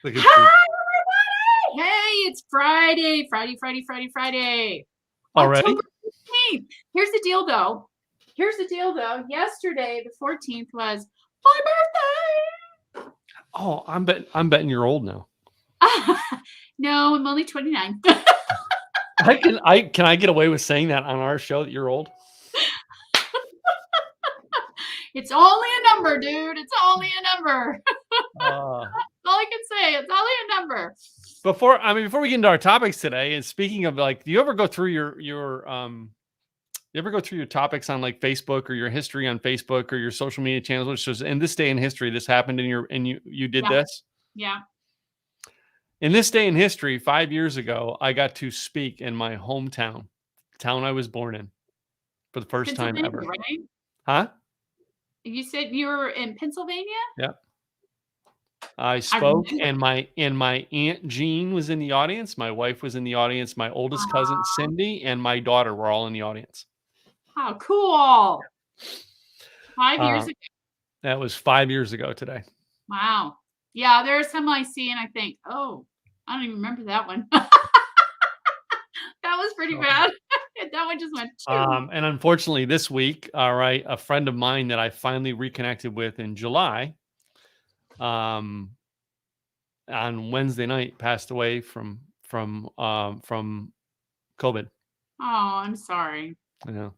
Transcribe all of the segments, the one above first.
Look at Hi, you. everybody! Hey, it's Friday. Already? October 15th. Here's the deal, though. Yesterday, the 14th, was my birthday. Oh, I'm betting you're old now. No, I'm only 29. Can I get away with saying that on our show that you're old? It's only a number, dude. It's only a number. Uh, That's all I can say. It's only a number. before we get into our topics today, and speaking of like, do you ever go through your topics on like Facebook or your history on Facebook or your social media channels, which says in this day in history, this happened and you did Yeah. this? Yeah. In this day in history, 5 years ago, I got to speak in my hometown, the town I was born in, for the first time Pennsylvania, ever. right? Huh? You said you were in Pennsylvania? Yeah. I I spoke, remember. and my Aunt Jean was in the audience. My wife was in the audience. My oldest cousin Cindy and my daughter were all in the audience. How cool. 5 years Uh, ago. that was 5 years ago today. Wow. Yeah, there are some I see and I think, oh, I don't even remember that one. That was pretty bad. That one just went choo. And unfortunately, this week, all right, a friend of mine that I finally reconnected with in July, on Wednesday night, passed away from COVID. Oh, I'm sorry. You know.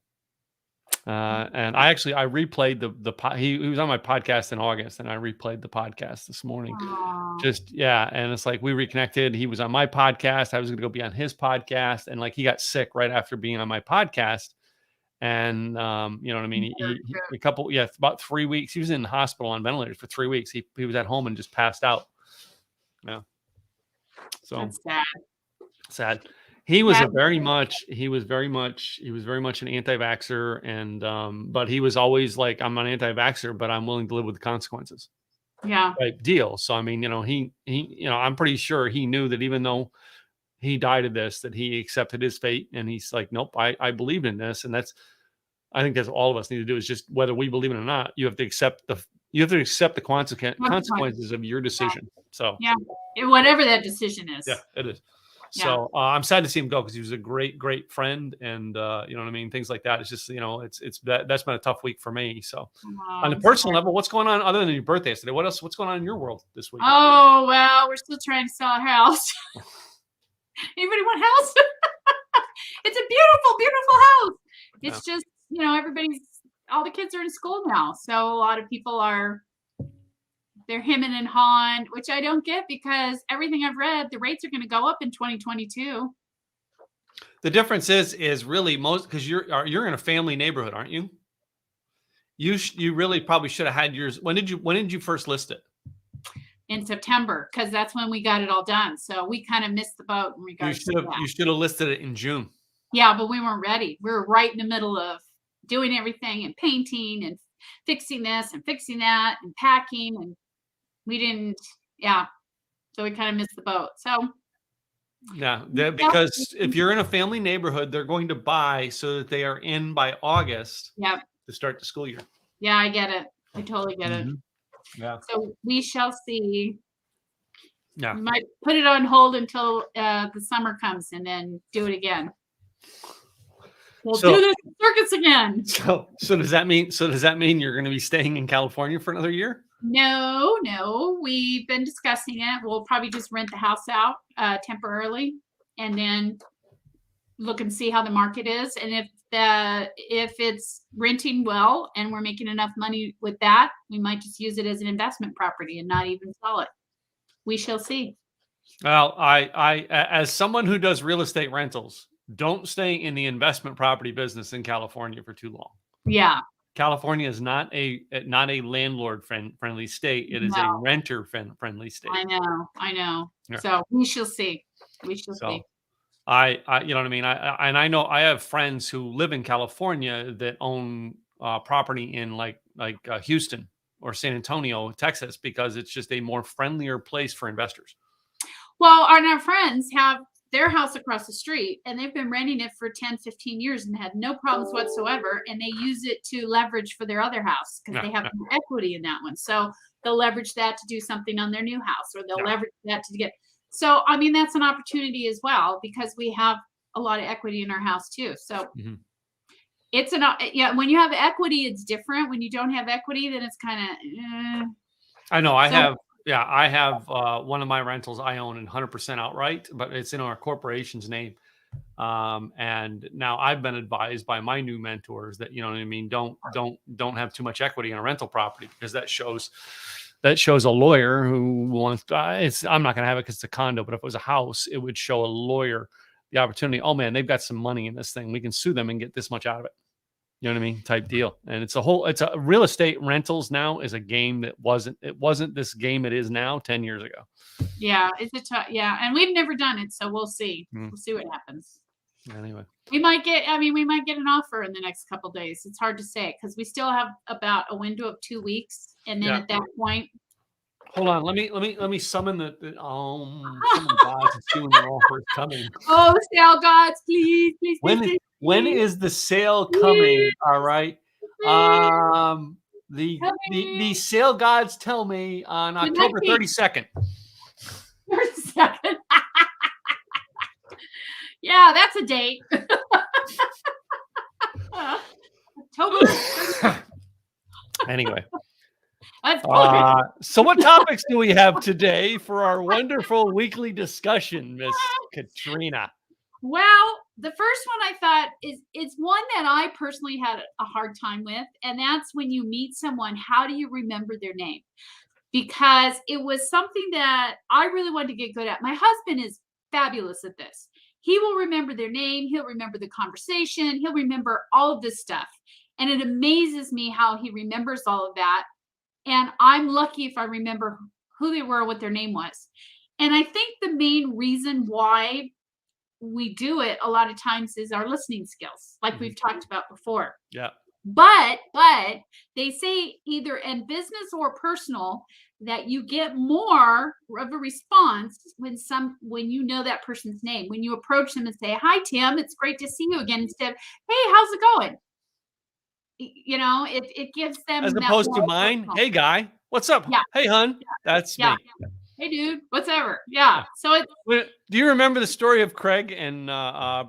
And I replayed he was on my podcast in August, and I replayed the podcast this morning. Aw. And it's like we reconnected. He was on my podcast. I was going to go be on his podcast, and like he got sick right after being on my podcast. And you know what I mean? About 3 weeks. He was in the hospital on ventilators for 3 weeks. He was at home and just passed out. Yeah. So That's sad. sad. He was That- very much an anti-vaxxer, and but he was always like, I'm an anti-vaxxer, but I'm willing to live with the consequences Yeah. type deal. So I mean, I'm pretty sure he knew that even though he died of this, that he accepted his fate, and he's like, nope, I believed in this. And I think that's all of us need to do, is just, whether we believe it or not, you have to accept the consequences of your decision. So Yeah. Whatever that decision is. yeah, it is. Yeah. So I'm sad to see him go, because he was a great, great friend, and you know what I mean. Things like that. It's just, that's been a tough week for me. So on the personal level, what's going on other than your birthday today? What's going on in your world this week? Oh, well, we're still trying to sell a house. Anybody want a house? It's a beautiful, beautiful house. It's just, all the kids are in school now, so a lot of people they're hemming and hawing, which I don't get, because everything I've read, the rates are going to go up in 2022. The difference is really because you're in a family neighborhood, aren't you? You really probably should have had yours. When did you first list it? In September, because that's when we got it all done. So we kind of missed the boat in regards to that. You should have listed it in June. Yeah, but we weren't ready. We were right in the middle of doing everything and painting and fixing this and fixing that and packing, and we didn't. Yeah, so we kind of missed the boat. So yeah, because if you're in a family neighborhood, they're going to buy so that they are in by August. Yep. To start the school year. Yeah, I get it. I totally get it. Yeah. So we shall see. Yeah. We might put it on hold until the summer comes, and then do it again. We'll do this circus again. So does that mean you're going to be staying in California for another year? No. We've been discussing it. We'll probably just rent the house out temporarily, and then look and see how the market is. And if it's renting well and we're making enough money with that, we might just use it as an investment property and not even sell it. We shall see. Well, I as someone who does real estate rentals, don't stay in the investment property business in California for too long. Yeah. California is not a landlord friendly state. It is a renter friendly state. I know. Yeah. So we shall see. See. I you know what I mean? I know I have friends who live in California that own property in like Houston or San Antonio, Texas, because it's just a more friendlier place for investors. Well, our friends have their house across the street, and they've been renting it for 10, 15 years and had no problems whatsoever. And they use it to leverage for their other house because they have equity in that one. So they'll leverage that to do something on their new house, or they'll leverage that to get. So, I mean, that's an opportunity as well, because we have a lot of equity in our house too. So it's when you have equity, it's different. When you don't have equity, then it's kind of, I know I have one of my rentals I own in 100% outright, but it's in our corporation's name. And now I've been advised by my new mentors that, you know what I mean, don't have too much equity in a rental property, because that shows a lawyer who wants I'm not going to have it because it's a condo, but if it was a house, it would show a lawyer the opportunity. Oh man, they've got some money in this thing. We can sue them and get this much out of it. You know what I mean? Type deal. And it's a real estate rentals now is a game that wasn't this game it is now 10 years ago. Yeah, it's and we've never done it, so we'll see. We'll see what happens. Anyway, we might get an offer in the next couple of days. It's hard to say, because we still have about a window of 2 weeks, and then at that point. Hold on, let me summon the summon gods and see when the offer is coming. Oh, sale gods, please. When is the sale coming? All right. The sale gods tell me on October 32nd. 32nd. Yeah, that's a date. October. Anyway. So what topics do we have today for our wonderful weekly discussion, Miss Katrina? Well, the first one I thought it's one that I personally had a hard time with, and that's when you meet someone, how do you remember their name? Because it was something that I really wanted to get good at. My husband is fabulous at this. He will remember their name. He'll remember the conversation. He'll remember all of this stuff. And it amazes me how he remembers all of that. And I'm lucky if I remember who they were, what their name was. And I think the main reason why we do it a lot of times is our listening skills, like we've talked about before. Yeah. But they say either in business or personal that you get more of a response when you know that person's name. When you approach them and say, "Hi, Tim, it's great to see you again," instead of, "Hey, how's it going?" You know, it gives them, as opposed to mine. Hey, guy, what's up? Yeah. Hey, hun. That's me. Hey, dude, whatever. Yeah. So do you remember the story of Craig and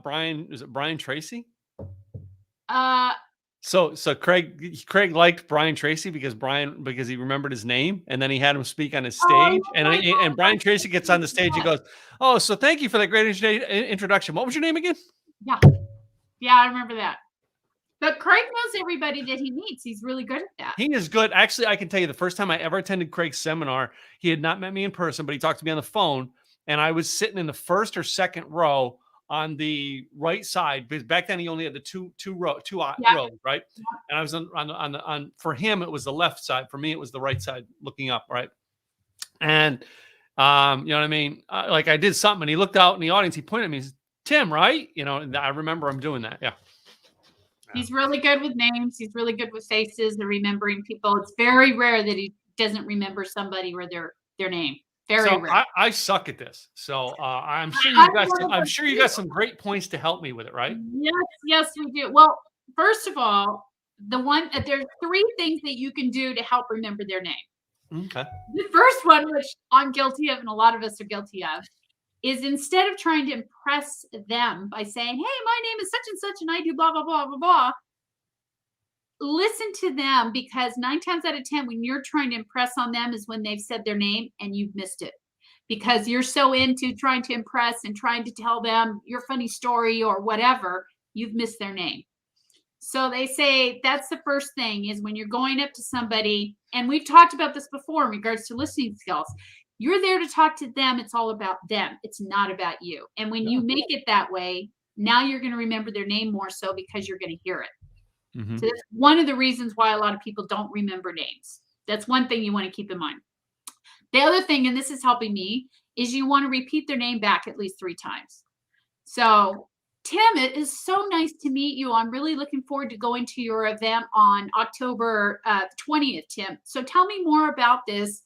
Brian? Is it Brian Tracy? So Craig liked Brian Tracy because he remembered his name, and then he had him speak on his stage. And Brian Tracy gets on the stage and goes, "Oh, so thank you for that great introduction. What was your name again?" Yeah, I remember that. But Craig knows everybody that he meets. He's really good at that. He is good. Actually, I can tell you the first time I ever attended Craig's seminar, he had not met me in person, but he talked to me on the phone, and I was sitting in the first or second row on the right side, because back then he only had the two rows, right? And I was on for him it was the left side. For me it was the right side, looking up, right? And you know what I mean? Like I did something, and he looked out in the audience. He pointed at me. He said, "Tim, right?" You know, and I remember him doing that. Yeah. He's really good with names. He's really good with faces and remembering people. It's very rare that he doesn't remember somebody or their name. Very rare. I suck at this. So I'm sure you got some great points to help me with it, right? Yes, we do. Well, first of all, there's 3 things that you can do to help remember their name. Okay. The first one, which I'm guilty of and a lot of us are guilty of, is instead of trying to impress them by saying, "Hey, my name is such and such and I do blah, blah, blah, blah, blah," listen to them, because 9 times out of 10, when you're trying to impress on them is when they've said their name and you've missed it, because you're so into trying to impress and trying to tell them your funny story or whatever, you've missed their name. So they say that's the first thing, is when you're going up to somebody, and we've talked about this before in regards to listening skills. You're there to talk to them. It's all about them. It's not about you. And when you make it that way, now you're going to remember their name more so, because you're going to hear it. Mm-hmm. So that's one of the reasons why a lot of people don't remember names. That's one thing you want to keep in mind. The other thing, and this is helping me, is you want to repeat their name back at least 3 times. So, Tim, it is so nice to meet you. I'm really looking forward to going to your event on October 20th, Tim. So tell me more about this.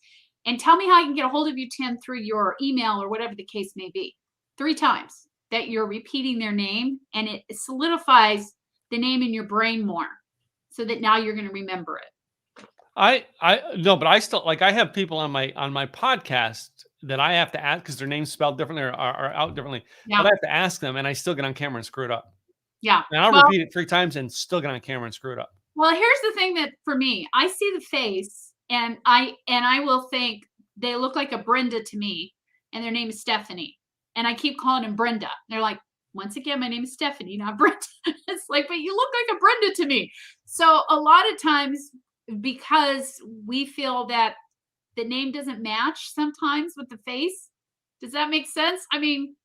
And tell me how I can get a hold of you, Tim, through your email or whatever the case may be. 3 times that you're repeating their name, and it solidifies the name in your brain more, so that now you're going to remember it. No, but I still like I have people on my podcast that I have to ask because their name's spelled differently or are out differently. But I Yeah. have to ask them, and I still get on camera and screw it up. Yeah. And I'll Well, repeat it 3 times and still get on camera and screw it up. well, here's the thing that for me, I see the face and I will think they look like a Brenda to me, and their name is Stephanie. And I keep calling them Brenda. They're like, once again, my name is Stephanie, not Brenda. It's like, but you look like a Brenda to me. So a lot of times, because we feel that the name doesn't match sometimes with the face. Does that make sense? I mean,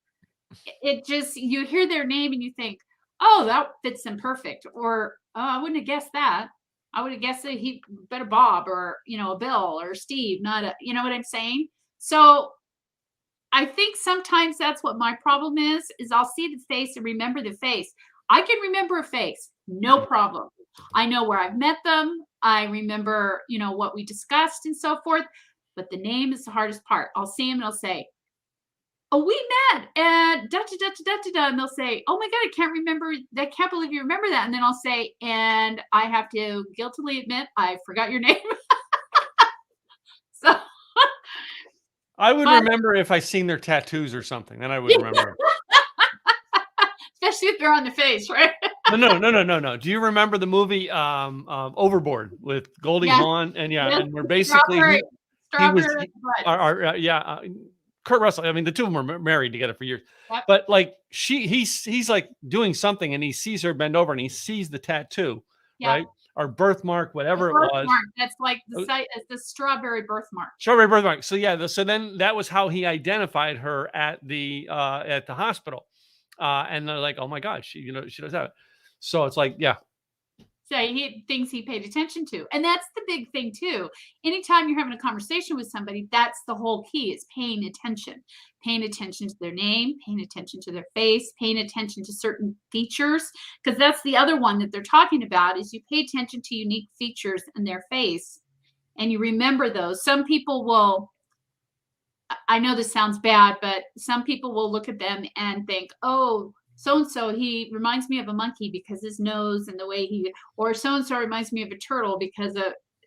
it just, you hear their name and you think, oh, that fits them perfect. Or, oh, I wouldn't have guessed that. I would have guessed that he better Bob or, a Bill or Steve, not a, you know what I'm saying? So I think sometimes that's what my problem is I'll see the face and remember the face. I can remember a face, no problem. I know where I've met them. I remember, what we discussed and so forth. But the name is the hardest part. I'll see them and I'll say, oh, we met at da da da da da da, and they'll say, oh my god, I can't remember. I can't believe you remember that. And then I'll say, and I have to guiltily admit, I forgot your name. So I would but remember if I seen their tattoos or something. Then I would remember. especially if they're on the face, right? No. Do you remember the movie Overboard with Goldie Yes, Hawn? And yes, and we're basically he was strawberry butt. Kurt Russell. I mean, the two of them were married together for years. Yep, But like he's like doing something and he sees her bend over and he sees the tattoo, yep. right? Or birthmark, The whatever it was. birthmark. That's like the site, the strawberry birthmark. Strawberry birthmark. So yeah, so then that was how he identified her at the hospital. And they're like, oh my God, she does have it. So it's like, yeah. So things he paid attention to. And that's the big thing too. Anytime you're having a conversation with somebody, that's the whole key is paying attention to their name, paying attention to their face, paying attention to certain features. Because that's the other one that they're talking about is you pay attention to unique features in their face and you remember those. Some people will, I know this sounds bad, but some people will look at them and think, oh, so-and-so, he reminds me of a monkey because his nose and the way or so-and-so reminds me of a turtle because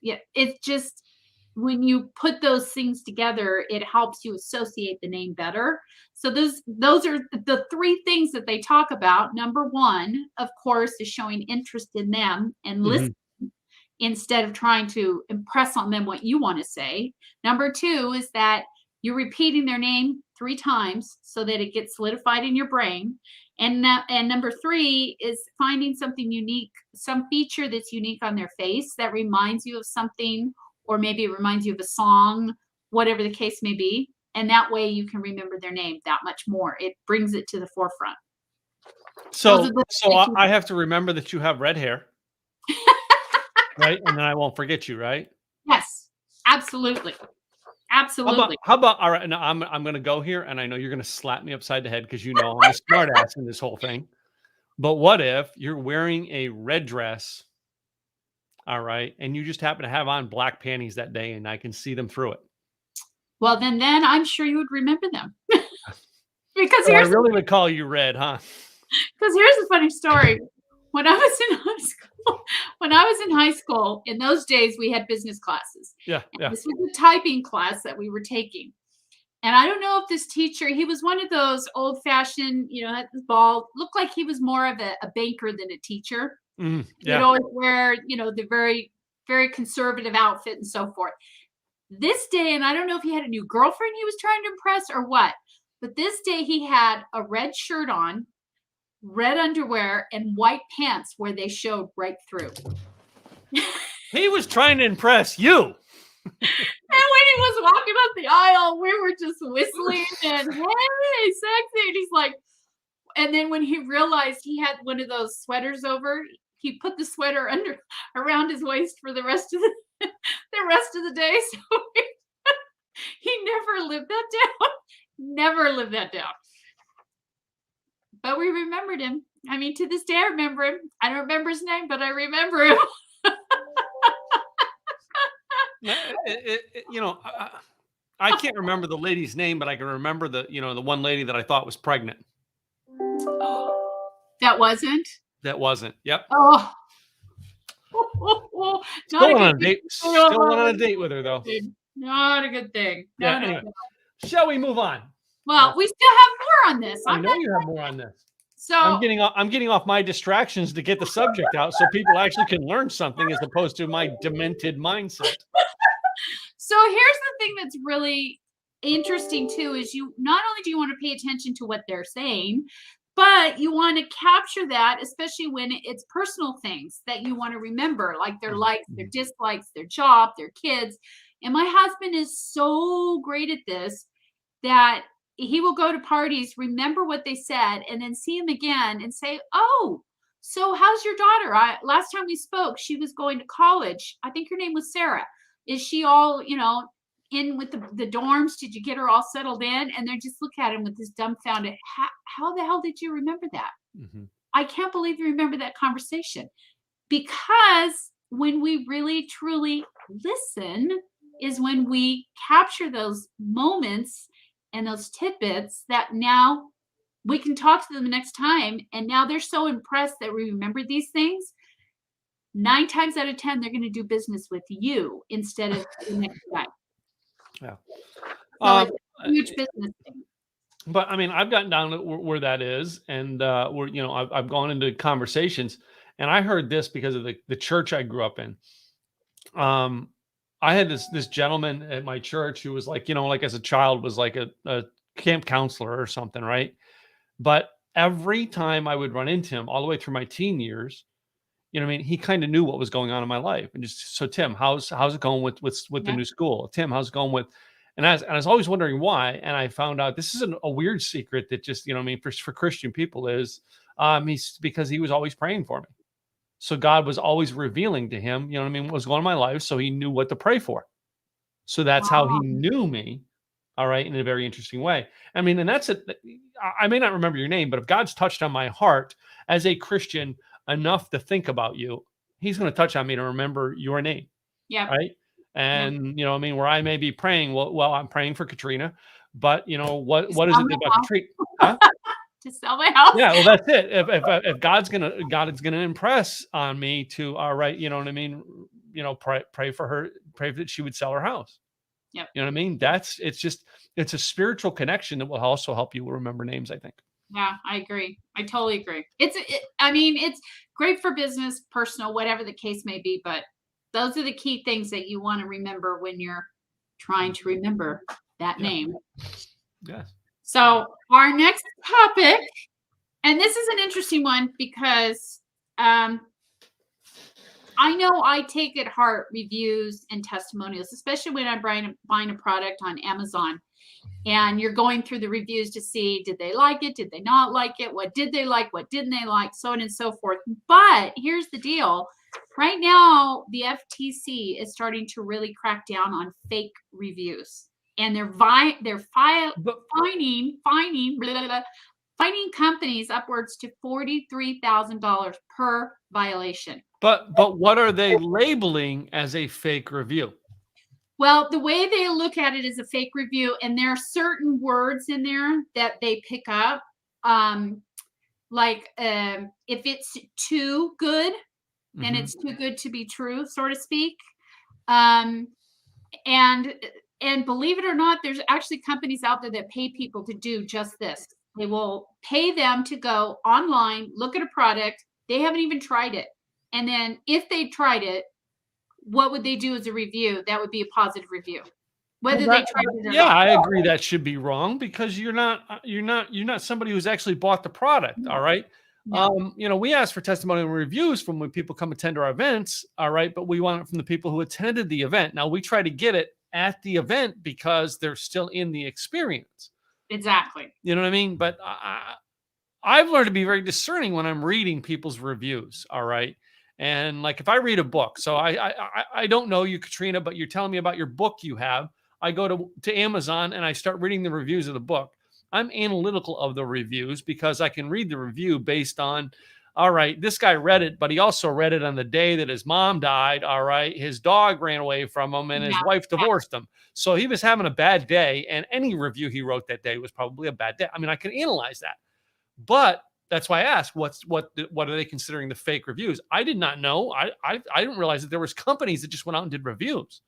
it's just, when you put those things together, it helps you associate the name better. So those are the 3 things that they talk about. Number 1, of course, is showing interest in them and listening instead of trying to impress on them what you want to say. Number 2 is that you're repeating their name 3 times so that it gets solidified in your brain. And number 3 is finding something unique, some feature that's unique on their face that reminds you of something, or maybe it reminds you of a song, whatever the case may be. And that way you can remember their name that much more. It brings it to the forefront. So I have to remember that you have red hair. Right? And then I won't forget you, right? Yes, absolutely. Absolutely. How about all right, now I'm going to go here and I know you're going to slap me upside the head because I'm a smart ass in this whole thing. But what if you're wearing a red dress, all right, and you just happen to have on black panties that day and I can see them through it? Well, then I'm sure you would remember them. Because I really would call you red, huh? Because here's a funny story. When I was in high school, in those days we had business classes. Yeah. This was a typing class that we were taking. And I don't know if this teacher, he was one of those old fashioned, had the bald, looked like he was more of a banker than a teacher. Yeah. He'd always wear, the very, very conservative outfit and so forth. This day, and I don't know if he had a new girlfriend he was trying to impress or what, but this day he had a red shirt on, red underwear, and white pants where they showed right through. He was trying to impress you. And when he was walking up the aisle, we were just whistling and, hey, sexy. And he's like, and then when he realized he had one of those sweaters over, he put the sweater around his waist for the rest of the day. So he never lived that down. Never lived that down. But we remembered him. I mean, to this day, I remember him. I don't remember his name, but I remember him. I can't remember the lady's name, but I can remember the one lady that I thought was pregnant. That wasn't? That wasn't. Yep. Oh. Not a Still good on a date. Still went on a date with her though. Not a good thing. No, Yeah. no, Anyway, no. shall we move on? Well, we still have more on this. I I'm know not you have more on this. so I'm getting off my distractions to get the subject out so people actually can learn something as opposed to my demented mindset. So here's the thing that's really interesting too is you not only do you want to pay attention to what they're saying, but you want to capture that, especially when it's personal things that you want to remember, like their likes, their dislikes, their job, their kids. And my husband is so great at this that he will go to parties, remember what they said, and then see him again and say, "Oh, so how's your daughter? Last time we spoke, she was going to college. I think her name was Sarah. Is she all, in with the dorms? Did you get her all settled in?" And they just look at him with this dumbfounded, how the hell did you remember that? Mm-hmm. I can't believe you remember that conversation. Because when we really truly listen is when we capture those moments and those tidbits that now we can talk to them the next time. And now they're so impressed that we remember these things. 9 times out of 10, they're going to do business with you instead of the next guy. Yeah. So it's a huge business thing. But I mean, I've gotten down to where that is, and I've gone into conversations, and I heard this because of the church I grew up in. I had this gentleman at my church who was like, like as a child was like a camp counselor or something, right? But every time I would run into him all the way through my teen years, he kind of knew what was going on in my life. And just, so Tim, how's it going with the new school? Tim, how's it going with, and I was always wondering why. And I found out this is a weird secret that just, for Christian people is, because he was always praying for me. So God was always revealing to him, what was going on in my life. So he knew what to pray for. So that's how he knew me. All right. In a very interesting way. And that's it. I may not remember your name, but if God's touched on my heart as a Christian enough to think about you, he's going to touch on me to remember your name. Yeah. Right. And, where I may be praying, well, I'm praying for Katrina, but what is it about Katrina? Huh? To sell my house. Yeah, well, that's it. If God is gonna impress on me to, all right, pray for her, pray that she would sell her house. Yep. You know what I mean? It's a spiritual connection that will also help you remember names, I think. Yeah, I agree. I totally agree. It's great for business, personal, whatever the case may be, but those are the key things that you want to remember when you're trying to remember that name. Yes. So our next topic, and this is an interesting one because I know I take at heart reviews and testimonials, especially when I'm buying a product on Amazon and you're going through the reviews to see, did they like it? Did they not like it? What did they like? What didn't they like? So on and so forth. But here's the deal. Right now, the FTC is starting to really crack down on fake reviews. And they're fining companies upwards to $43,000 per violation. But what are they labeling as a fake review? Well, the way they look at it is a fake review, and there are certain words in there that they pick up. If it's too good, then it's too good to be true, so to speak. And believe it or not, there's actually companies out there that pay people to do just this. They will pay them to go online, look at a product. They haven't even tried it. And then if they tried it, what would they do as a review? That would be a positive review. Whether they tried it or not. I agree that should be wrong because you're not somebody who's actually bought the product. All right. No. We ask for testimonial reviews from when people come attend our events. All right. But we want it from the people who attended the event. Now we try to get it at the event because they're still in the experience. Exactly. You know what I mean? But I've learned to be very discerning when I'm reading people's reviews. All right. And like, if I read a book, so I don't know you, Katrina, but you're telling me about your book you have. I go to Amazon and I start reading the reviews of the book. I'm analytical of the reviews because I can read the review based on, all right, this guy read it, but he also read it on the day that his mom died. All right. His dog ran away from him and his wife divorced him. So he was having a bad day, and any review he wrote that day was probably a bad day. I mean, I can analyze that. But That's why I asked, what are they considering the fake reviews? I did not know. I didn't realize that there was companies that just went out and did reviews.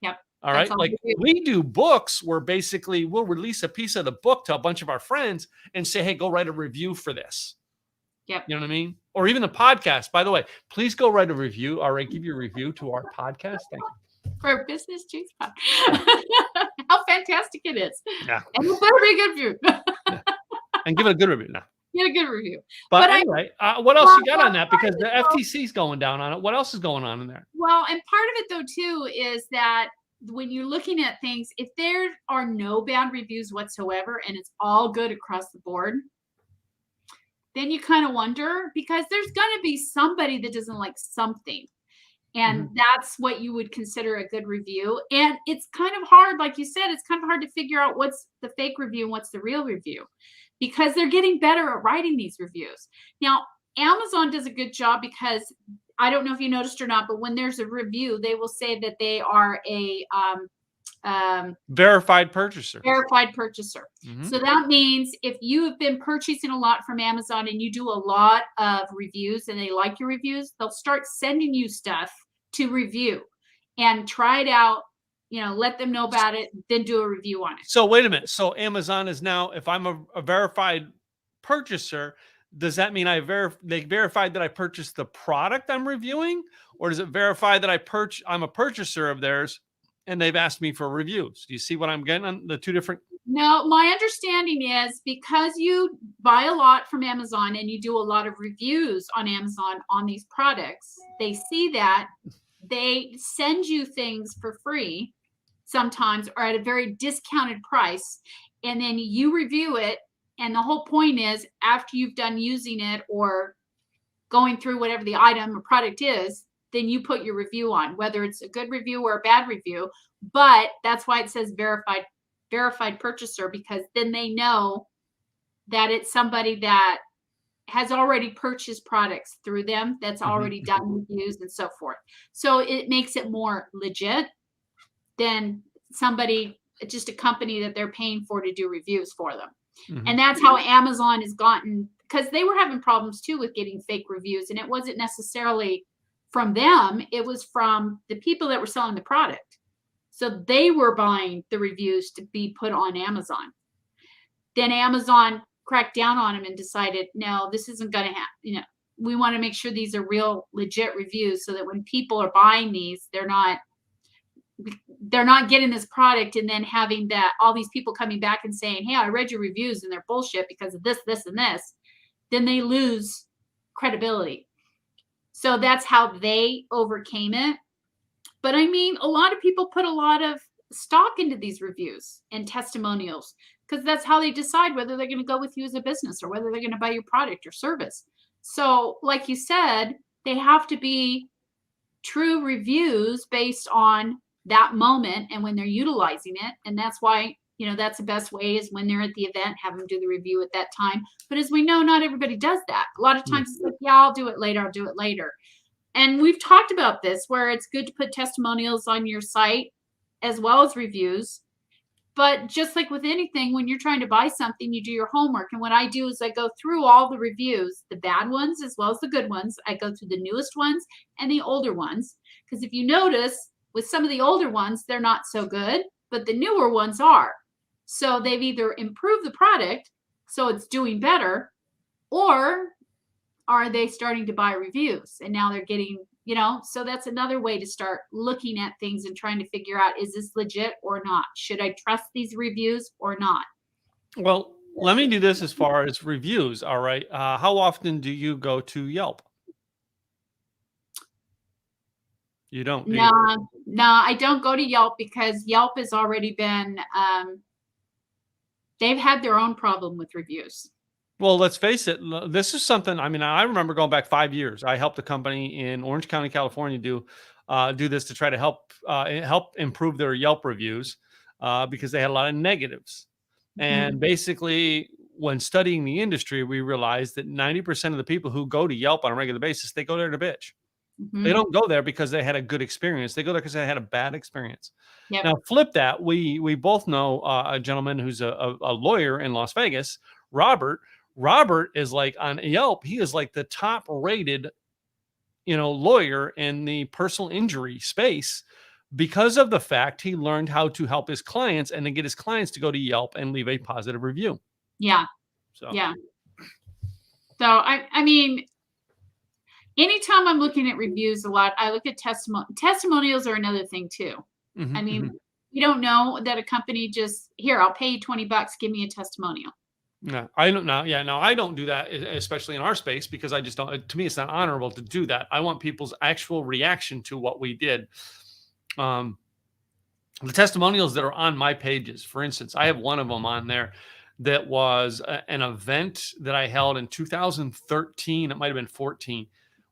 Yep. All That's right. all Like we do. we do books where basically we'll release a piece of the book to a bunch of our friends and say, hey, go write a review for this. Yep. You know what I mean? Or even the podcast. By the way, please go write a review. All right. Give your review to our podcast. Thank you. For Business Juice Pod. How fantastic it is. Yeah. And it better be a good review. Yeah. And give it a good review now. Get a good review. But anyway, what else you got on that? Because the FTC's going down on it. What else is going on in there? Well, and part of it though too is that when you're looking at things, if there are no bad reviews whatsoever and it's all good across the board, then you kind of wonder, because there's going to be somebody that doesn't like something. And that's what you would consider a good review. And it's kind of hard, like you said, it's kind of hard to figure out what's the fake review and what's the real review, because they're getting better at writing these reviews. Now, Amazon does a good job, because I don't know if you noticed or not, but when there's a review, they will say that they are a verified purchaser. Verified purchaser. So that means if you have been purchasing a lot from Amazon and you do a lot of reviews and they like your reviews, they'll start sending you stuff to review and try it out, you know, let them know about it, then do a review on it. So wait a minute. So Amazon is now, if I'm a verified purchaser, does that mean they verified that I purchased the product I'm reviewing, or does it verify that I'm a purchaser of theirs and they've asked me for reviews? Do you see what I'm getting on the two different? No, my understanding is because you buy a lot from Amazon and you do a lot of reviews on Amazon on these products, they see that, they send you things for free sometimes, or at a very discounted price, and then you review it. And the whole point is, after you've done using it or going through whatever the item or product is, then you put your review on, whether it's a good review or a bad review. But that's why it says verified purchaser, because then they know that it's somebody that has already purchased products through them, that's already done reviews and so forth. So it makes it more legit than somebody, just a company that they're paying for to do reviews for them. And that's how Amazon has gotten, because they were having problems too with getting fake reviews. And it wasn't necessarily from them, it was from the people that were selling the product. So they were buying the reviews to be put on Amazon. Then Amazon cracked down on them and decided, no, this isn't going to happen. You know, we want to make sure these are real, legit reviews, so that when people are buying these, they're not getting this product and then having that all these people coming back and saying, hey, I read your reviews and they're bullshit because of this, this, and this. Then they lose credibility. So that's how they overcame it. But I mean, a lot of people put a lot of stock into these reviews and testimonials, because that's how they decide whether they're going to go with you as a business or whether they're going to buy your product or service. So like you said, they have to be true reviews based on that moment and when they're utilizing it. And that's why, you know, that's the best way, is when they're at the event, have them do the review at that time. But as we know, not everybody does that. A lot of times it's like, yeah, I'll do it later. And we've talked about this, where it's good to put testimonials on your site as well as reviews. But just like with anything, when you're trying to buy something, you do your homework. And what I do is I go through all the reviews, the bad ones as well as the good ones. I go through the newest ones and the older ones. Because if you notice, with some of the older ones, they're not so good, but the newer ones are. So they've either improved the product, so it's doing better, or are they starting to buy reviews and now they're getting, you know, so that's another way to start looking at things and trying to figure out, is this legit or not? Should I trust these reviews or not? Well, let me do this as far as reviews. All right. How often do you go to Yelp? You don't? No, I don't go to Yelp, because Yelp has already been, they've had their own problem with reviews. Well, let's face it. This is something, I mean, I remember going back 5 years. I helped a company in Orange County, California do this to try to help improve their Yelp reviews because they had a lot of negatives. And basically, when studying the industry, we realized that 90% of the people who go to Yelp on a regular basis, they go there to bitch. They don't go there because they had a good experience. They go there because they had a bad experience. Now, flip that. We both know a gentleman who's a lawyer in Las Vegas, Robert. Robert is like on Yelp. He is like the top rated, lawyer in the personal injury space because of the fact he learned how to help his clients and then get his clients to go to Yelp and leave a positive review. Yeah. So, yeah. So I mean, anytime I'm looking at reviews a lot, I look at testimonials are another thing too. I mean, you don't know that a company just, here, I'll pay you $20, give me a testimonial. No, I don't know. Yeah, no, I don't do that, especially in our space, because I just don't, to me, it's not honorable to do that. I want people's actual reaction to what we did. The testimonials that are on my pages, for instance, I have one of them on there that was an event that I held in 2013. It might've been 14,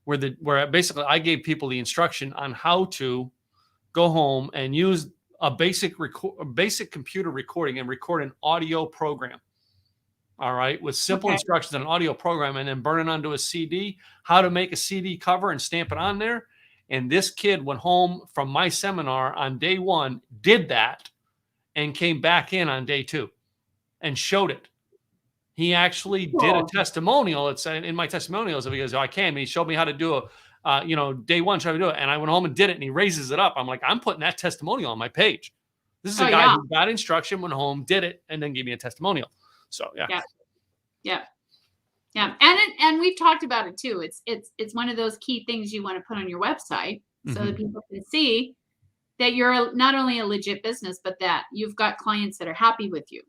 where basically I gave people the instruction on how to go home and use a basic computer recording and record an audio program. All right, with simple instructions on an audio program, and then burn it onto a CD, how to make a CD cover and stamp it on there. And this kid went home from my seminar on day 1, did that, and came back in on day 2 and showed it. He actually did a testimonial. It's in my testimonials. If he goes, I can. And he showed me how to do day 1, trying to do it. And I went home and did it, and he raises it up. I'm like, I'm putting that testimonial on my page. This is a guy who got instruction, went home, did it, and then gave me a testimonial. So, yeah. And we've talked about it too. It's one of those key things you want to put on your website so that people can see that you're not only a legit business, but that you've got clients that are happy with you,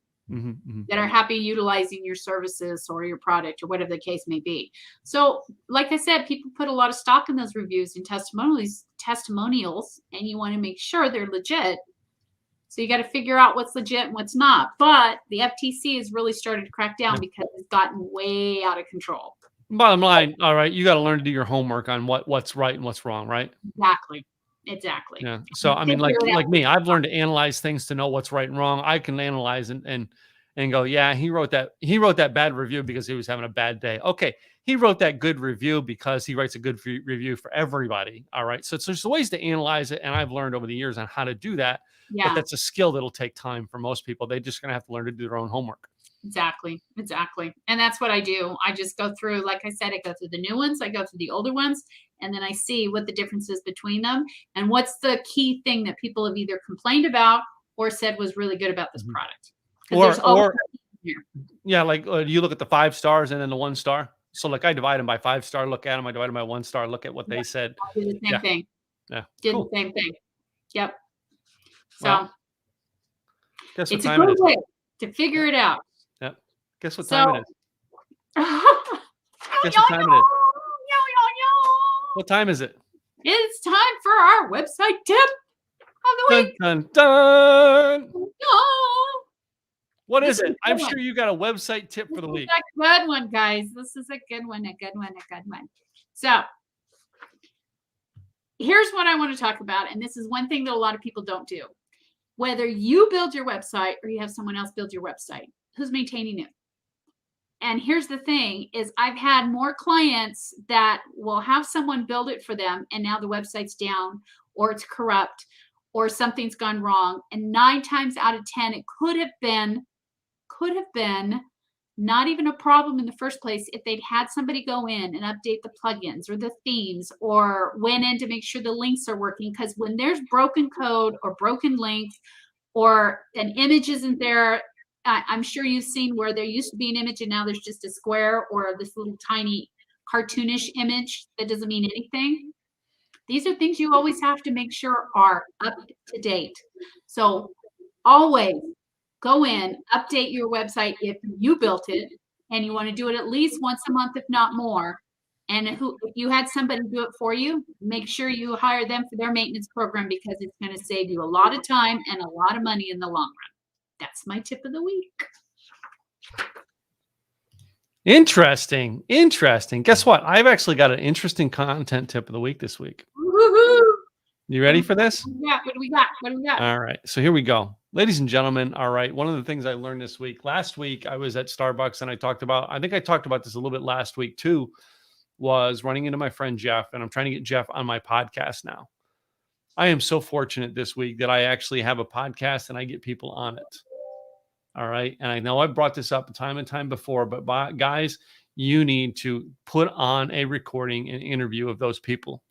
that are happy utilizing your services or your product or whatever the case may be. So, like I said, people put a lot of stock in those reviews and testimonials, and you want to make sure they're legit. So you got to figure out what's legit and what's not. But the FTC has really started to crack down because it's gotten way out of control. Bottom line, all right, you got to learn to do your homework on what's right and what's wrong, right? Exactly. Yeah. So I mean, like me, I've learned to analyze things to know what's right and wrong. I can analyze and go, yeah, he wrote that bad review because he was having a bad day. Okay, he wrote that good review because he writes a good review for everybody. All right. So there's ways to analyze it, and I've learned over the years on how to do that. Yeah. But that's a skill that'll take time for most people. They're just going to have to learn to do their own homework. Exactly. And that's what I do. I just go through, like I said, I go through the new ones, I go through the older ones, and then I see what the difference is between them and what's the key thing that people have either complained about or said was really good about this product. You look at the 5 stars and then the 1 star. So like I divide them by 5 star, look at them. I divide them by 1 star, look at what they said. I did the same thing. Yeah. The same thing. Yep. So well, guess what it's time a good it is. way to figure it out. Yep. Guess what time it is. Guess what time it is. What time is it? It's time for our website tip of the week. Dun, dun, dun. What is it? I'm sure you got a website tip for the week. This is a good one, guys. This is a good one. So here's what I want to talk about. And this is one thing that a lot of people don't do. Whether you build your website or you have someone else build your website, who's maintaining it? And here's the thing is I've had more clients that will have someone build it for them, and now the website's down or it's corrupt or something's gone wrong. And 9 times out of 10, it could have been not even a problem in the first place if they'd had somebody go in and update the plugins or the themes or went in to make sure the links are working. Because when there's broken code or broken links or an image isn't there, I'm sure you've seen where there used to be an image and now there's just a square or this little tiny cartoonish image that doesn't mean anything. These are things you always have to make sure are up to date. So always go in, update your website if you built it, and you want to do it at least once a month, if not more. And if you had somebody do it for you, make sure you hire them for their maintenance program because it's going to save you a lot of time and a lot of money in the long run. That's my tip of the week. Interesting. Guess what? I've actually got an interesting content tip of the week this week. Woo-hoo. You ready for this? Yeah. What do we got? All right. So here we go. Ladies and gentlemen, all right. One of the things I learned this week, last week I was at Starbucks and I talked about this a little bit last week too, was running into my friend Jeff, and I'm trying to get Jeff on my podcast now. I am so fortunate this week that I actually have a podcast and I get people on it. All right. And I know I brought this up time and time before, but guys, you need to put on a recording and interview of those people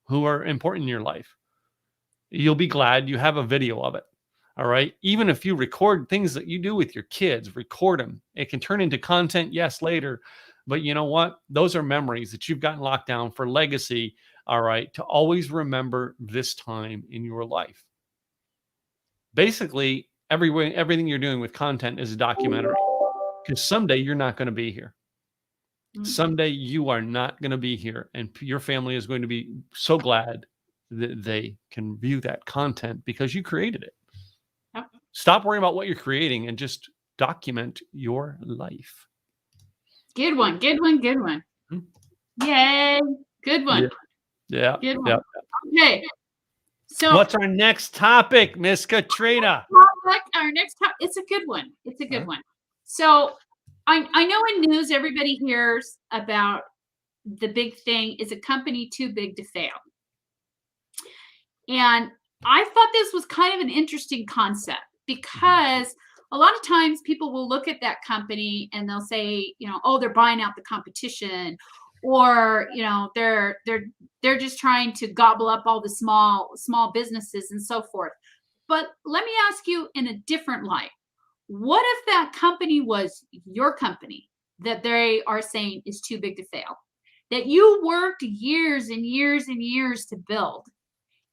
who are important in your life. You'll be glad you have a video of it. All right. Even if you record things that you do with your kids, record them. It can turn into content, yes, later. But you know what? Those are memories that you've gotten locked down for legacy. All right. To always remember this time in your life. Basically, everything you're doing with content is a documentary, because someday you're not going to be here. Someday you are not going to be here, and your family is going to be so glad that they can view that content because you created it. Yep. Stop worrying about what you're creating and just document your life. Good one. Good one. Good one. Yay. Good one. Yeah. Good one. Yeah. Okay. So what's our next topic, Miss Katrina? Our next topic, it's a good one. It's a good one. So I know in news, everybody hears about the big thing, is a company too big to fail? And I thought this was kind of an interesting concept, because a lot of times people will look at that company and they'll say, oh, they're buying out the competition, or they're just trying to gobble up all the small businesses and so forth. But let me ask you in a different light. What if that company was your company that they are saying is too big to fail, that you worked years and years and years to build,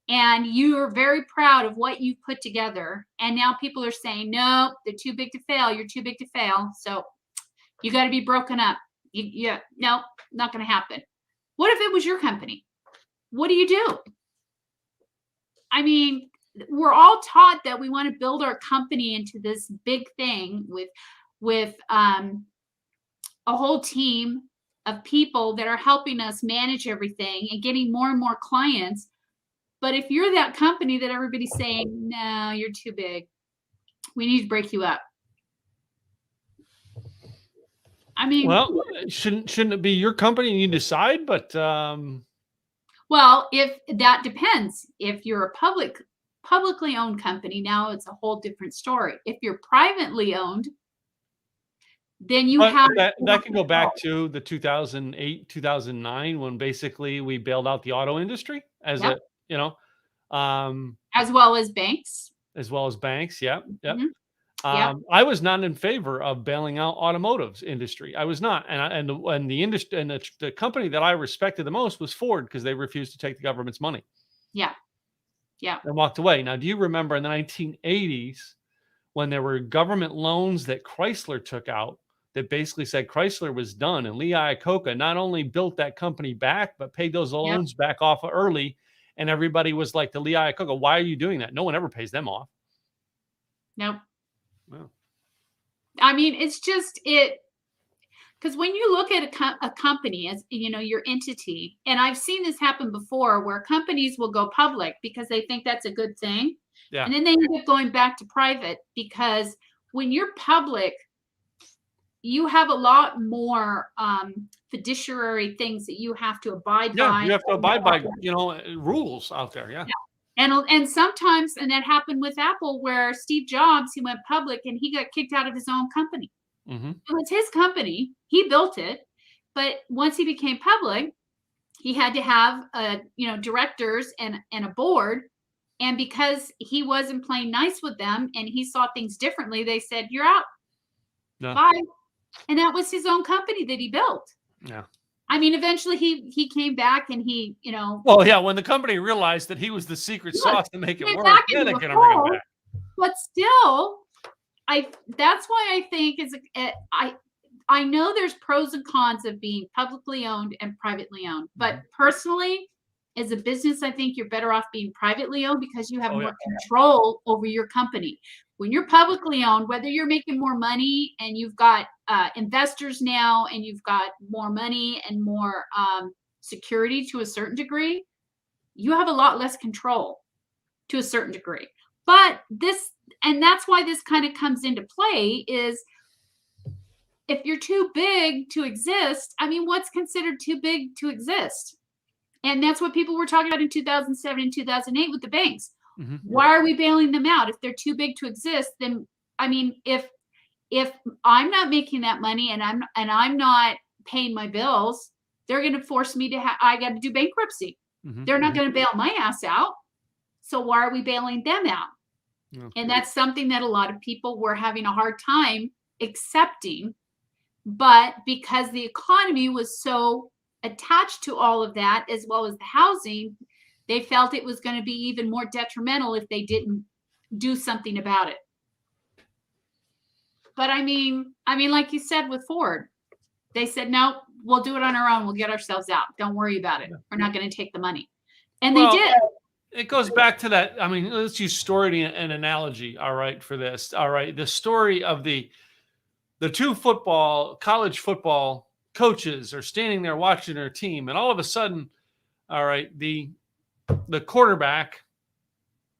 and you are very proud of what you've put together, and now people are saying, no, they're too big to fail, you're too big to fail, so you got to be broken up. No, not going to happen. What if it was your company? What do you do? I mean, we're all taught that we want to build our company into this big thing with a whole team of people that are helping us manage everything and getting more and more clients. But if you're that company that everybody's saying, no, you're too big, we need to break you up. I mean, well, shouldn't it be your company and you decide? But well, if that depends. If you're a publicly owned company, now it's a whole different story. If you're privately owned, then you have that can go back to the 2008, 2009, when basically we bailed out the auto industry as Yep. as well as banks. Yep. Mm-hmm. I was not in favor of bailing out automotive industry. I was not, and the industry and the company that I respected the most was Ford, because they refused to take the government's money. Yeah. And walked away. Now, do you remember in the 1980s when there were government loans that Chrysler took out that basically said Chrysler was done, and Lee Iacocca not only built that company back but paid those loans back off early, and everybody was like to Lee Iacocca, why are you doing that? No one ever pays them off. Nope. Well, I mean, it's just because when you look at a company as your entity, and I've seen this happen before, where companies will go public because they think that's a good thing, and then they end up going back to private, because when you're public, you have a lot more fiduciary things that you have to abide by. You have to abide by rules out there. Yeah. And sometimes, and that happened with Apple, where Steve Jobs, he went public and he got kicked out of his own company. Mm-hmm. It was his company. He built it. But once he became public, he had to have directors and a board. And because he wasn't playing nice with them and he saw things differently, they said, you're out. No. Bye. And that was his own company that he built. Yeah. I mean, eventually he came back and he, Well, yeah, when the company realized that he was the secret sauce to make it work, then they couldn't bring him back. But still, that's why I think I know there's pros and cons of being publicly owned and privately owned. But personally, as a business, I think you're better off being privately owned, because you have more control over your company. When you're publicly owned, whether you're making more money and you've got investors now and you've got more money and more security to a certain degree, you have a lot less control to a certain degree. But that's why this kind of comes into play, is if you're too big to exist, I mean, what's considered too big to exist? And that's what people were talking about in 2007 and 2008 with the banks. Mm-hmm. Why are we bailing them out? If they're too big to exist, then, I mean, if if I'm not making that money and I'm not paying my bills, they're going to force me to I got to do bankruptcy. They're not going to bail my ass out. So why are we bailing them out? And that's something that a lot of people were having a hard time accepting. But because the economy was so attached to all of that, as well as the housing, they felt it was going to be even more detrimental if they didn't do something about it. But I mean, like you said with Ford, they said, no, we'll do it on our own. We'll get ourselves out. Don't worry about it. We're not going to take the money. And they did. It goes back to that. I mean, let's use story and analogy. All right. For this. All right. The story of the two college football coaches are standing there watching their team. And all of a sudden, all right, the quarterback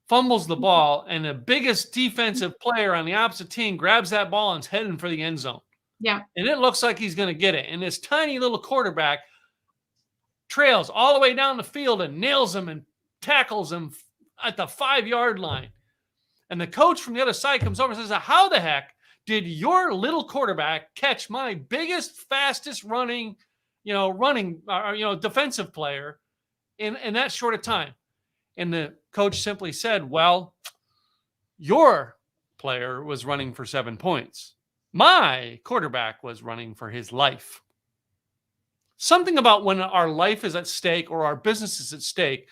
fumbles the ball, and the biggest defensive player on the opposite team grabs that ball and is heading for the end zone. Yeah. And it looks like he's going to get it. And this tiny little quarterback trails all the way down the field and nails him and tackles him at the 5-yard line. And the coach from the other side comes over and says, how the heck did your little quarterback catch my biggest, fastest running defensive player in that short of time? And the coach simply said, well, your player was running for 7 points. My quarterback was running for his life. Something about when our life is at stake or our business is at stake,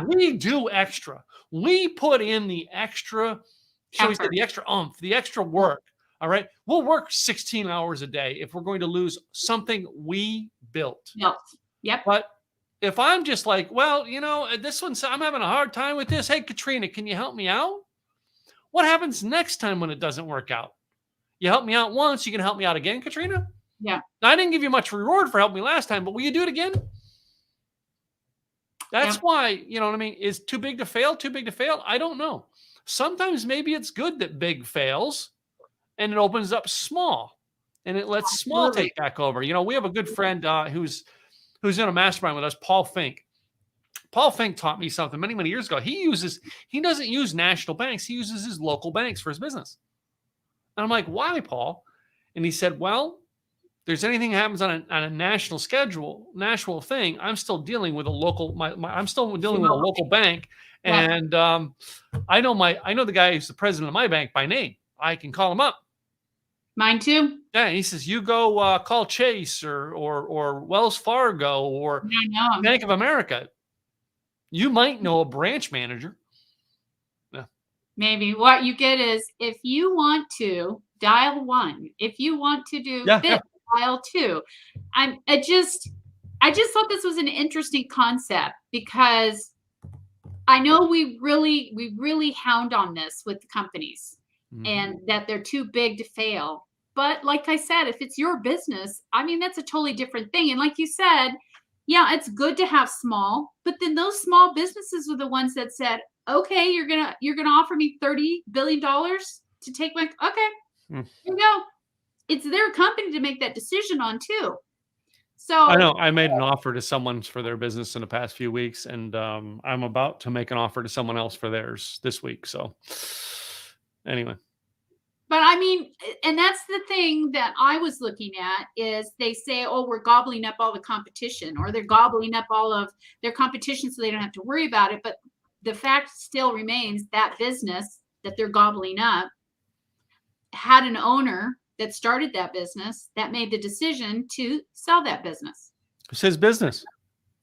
we do extra. We put in the extra, shall we say, the extra oomph, the extra work. All right. We'll work 16 hours a day if we're going to lose something we built. Yep. But if I'm just like, well, this one's, I'm having a hard time with this. Hey, Katrina, can you help me out? What happens next time when it doesn't work out? You help me out once, you can help me out again, Katrina? Yeah. Now, I didn't give you much reward for helping me last time, but will you do it again? That's why, you know what I mean? Is too big to fail? Too big to fail? I don't know. Sometimes maybe it's good that big fails and it opens up small and it lets small take back over. We have a good friend who's in a mastermind with us, Paul Fink. Paul Fink taught me something many, many years ago. He doesn't use national banks. He uses his local banks for his business. And I'm like, why, Paul? And he said, well, there's anything that happens on a national thing, I'm still dealing with a local, I'm still dealing with a local bank. And I know the guy who's the president of my bank by name. I can call him up. Mine too. Yeah, he says, you go call Chase or Wells Fargo or Bank of America. You might know a branch manager. Yeah. Maybe what you get is, if you want to dial 1, if you want to do this, dial 2. I just thought this was an interesting concept, because I know we really hound on this with companies and that they're too big to fail. But like I said, if it's your business, that's a totally different thing. And like you said, yeah, it's good to have small, but then those small businesses were the ones that said, okay, you're gonna offer me $30 billion to take my, okay, here you go. It's their company to make that decision on too. So I know I made an offer to someone for their business in the past few weeks, and I'm about to make an offer to someone else for theirs this week. So anyway. But and that's the thing that I was looking at, is they say, oh, we're gobbling up all the competition, or they're gobbling up all of their competition so they don't have to worry about it. But the fact still remains, that business that they're gobbling up had an owner that started that business that made the decision to sell that business. It's his business.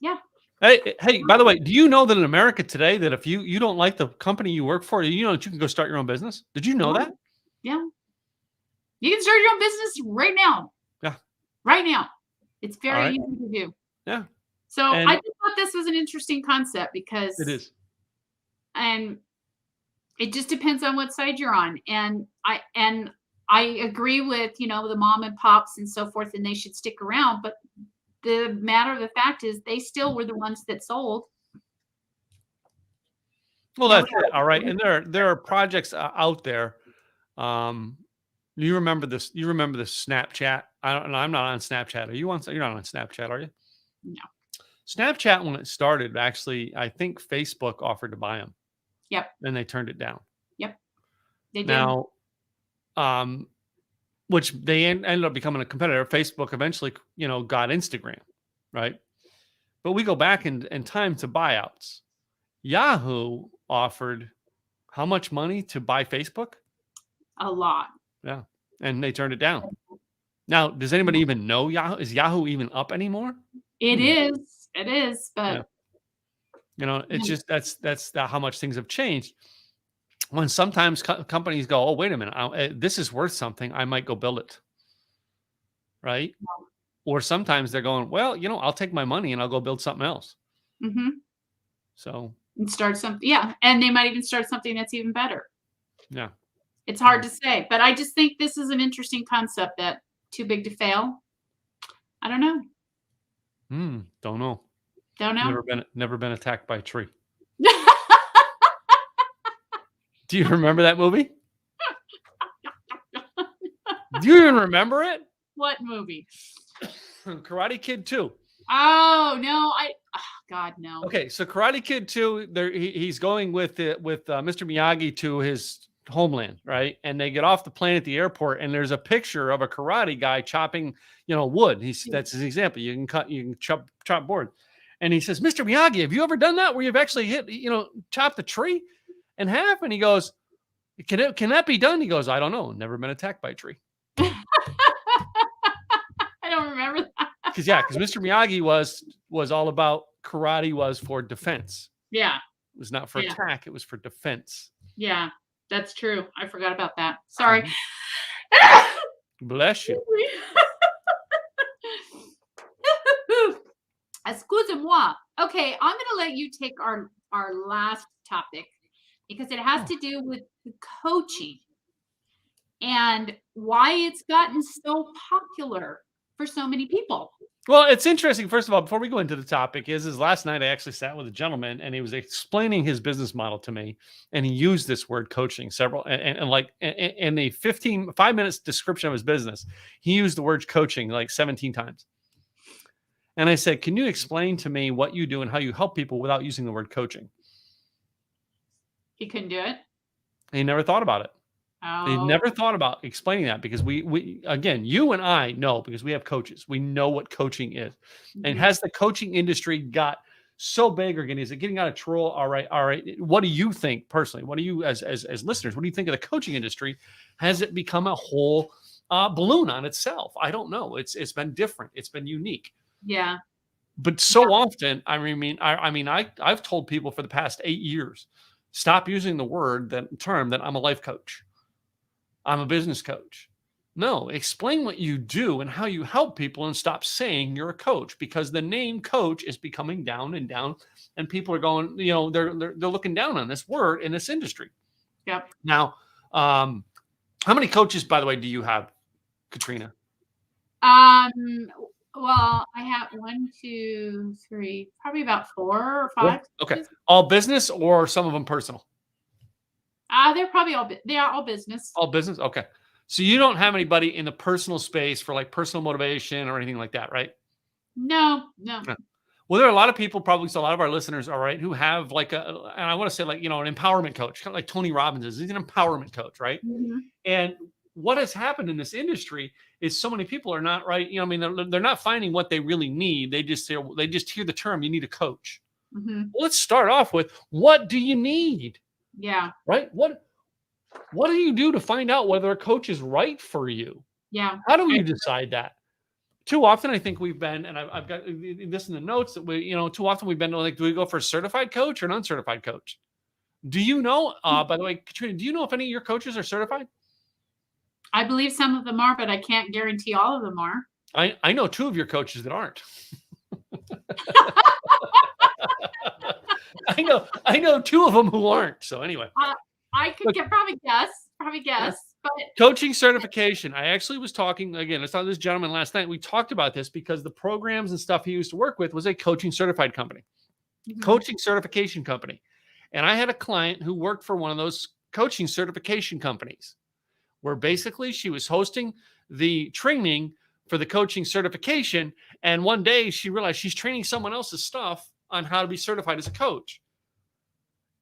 Yeah. Hey, by the way, do you know that in America today, that if you don't like the company you work for, you know that you can go start your own business? Did you know that? Yeah. You can start your own business right now. Yeah. Right now. It's very easy to do. Yeah. So I just thought this was an interesting concept, because it is. And it just depends on what side you're on. And I agree with, the mom and pops and so forth, and they should stick around. But the matter of the fact is, they still were the ones that sold. Well, that's it. All right. And there are projects out there. You remember this? You remember this Snapchat? I'm not on Snapchat. You're not on Snapchat, are you? No. Snapchat, when it started, actually, I think Facebook offered to buy them. Yep. And they turned it down. Yep. They did. Now, which they ended up becoming a competitor. Facebook eventually, got Instagram, right? But we go back in time to buyouts. Yahoo offered how much money to buy Facebook? A lot. Yeah. And they turned it down. Now, does anybody even know Yahoo? Is Yahoo even up anymore? It is. It is. But it's just that's how much things have changed. When sometimes companies go, oh, wait a minute, this is worth something. I might go build it. Right. Or sometimes they're going, well, I'll take my money and I'll go build something else. Mm-hmm. So. And start something. Yeah. And they might even start something that's even better. Yeah. It's hard to say, but I just think this is an interesting concept that too big to fail. I don't know. Don't know. Don't know. Never been attacked by a tree. Do you remember that movie? Do you even remember it? What movie? Karate Kid 2. Oh no, God no. Okay, so Karate Kid 2, he's going with Mr. Miyagi to his homeland, right? And they get off the plane at the airport, and there's a picture of a karate guy chopping, wood. That's his example. You can chop board. And he says, Mr. Miyagi, have you ever done that where you've actually chopped the tree in half? And he goes, can that be done? He goes, I don't know. Never been attacked by a tree. I don't remember that. Because Mr. Miyagi was all about karate was for defense. Yeah. It was not for attack. It was for defense. Yeah, that's true. I forgot about that. Sorry. Bless you. Excusez-moi. Okay, I'm going to let you take our last topic because it has to do with coaching and why it's gotten so popular for so many people. Well, it's interesting. First of all, before we go into the topic, is last night I actually sat with a gentleman and he was explaining his business model to me, and he used this word coaching several and like in the 5 minutes description of his business, he used the word coaching like 17 times. And I said, "Can you explain to me what you do and how you help people without using the word coaching?" He couldn't do it. He never thought about it. Oh. He never thought about explaining that because we again, you and I know because we have coaches. We know what coaching is. Mm-hmm. And has the coaching industry got so big again? Is it getting out of control? All right. What do you think personally? What do you as listeners? What do you think of the coaching industry? Has it become a whole balloon on itself? I don't know. It's been different. It's been unique. Yeah. But so often, I've told people for the past 8 years, stop using the term that I'm a life coach. I'm a business coach. No, explain what you do and how you help people and stop saying you're a coach, because the name coach is becoming down, and people are going, they're looking down on this word in this industry. Yep. Now, how many coaches, by the way, do you have, Katrina? Well, I have 1, 2, 3, probably about 4 or 5. Okay. All business or some of them personal? They're probably they are all business. All business? Okay. So you don't have anybody in the personal space for like personal motivation or anything like that, right? No. Well, there are a lot of people, probably a lot of our listeners, all right, who have like and I want to say like, an empowerment coach, kind of like Tony Robbins is. He's an empowerment coach, right? Mm-hmm. And what has happened in this industry is so many people are not right. They're not finding what they really need. They just hear the term, you need a coach. Mm-hmm. Well, let's start off with, what do you need? Yeah. Right. What do you do to find out whether a coach is right for you? Yeah. How do you decide that? Too often, I think we've been, and I've got this in the notes, that too often we've been like, do we go for a certified coach or an uncertified coach? Do you know, by the way, Katrina, do you know if any of your coaches are certified? I believe some of them are, but I can't guarantee all of them are. I know 2 of your coaches that aren't. I know 2 of them who aren't. So anyway, I could probably guess, Yeah. but Coaching certification. I actually was talking again. I saw this gentleman last night. We talked about this because the programs and stuff he used to work with was a coaching certified company, mm-hmm. coaching certification company. And I had a client who worked for one of those coaching certification companies, where basically she was hosting the training for the coaching certification. And one day she realized she's training someone else's stuff on how to be certified as a coach.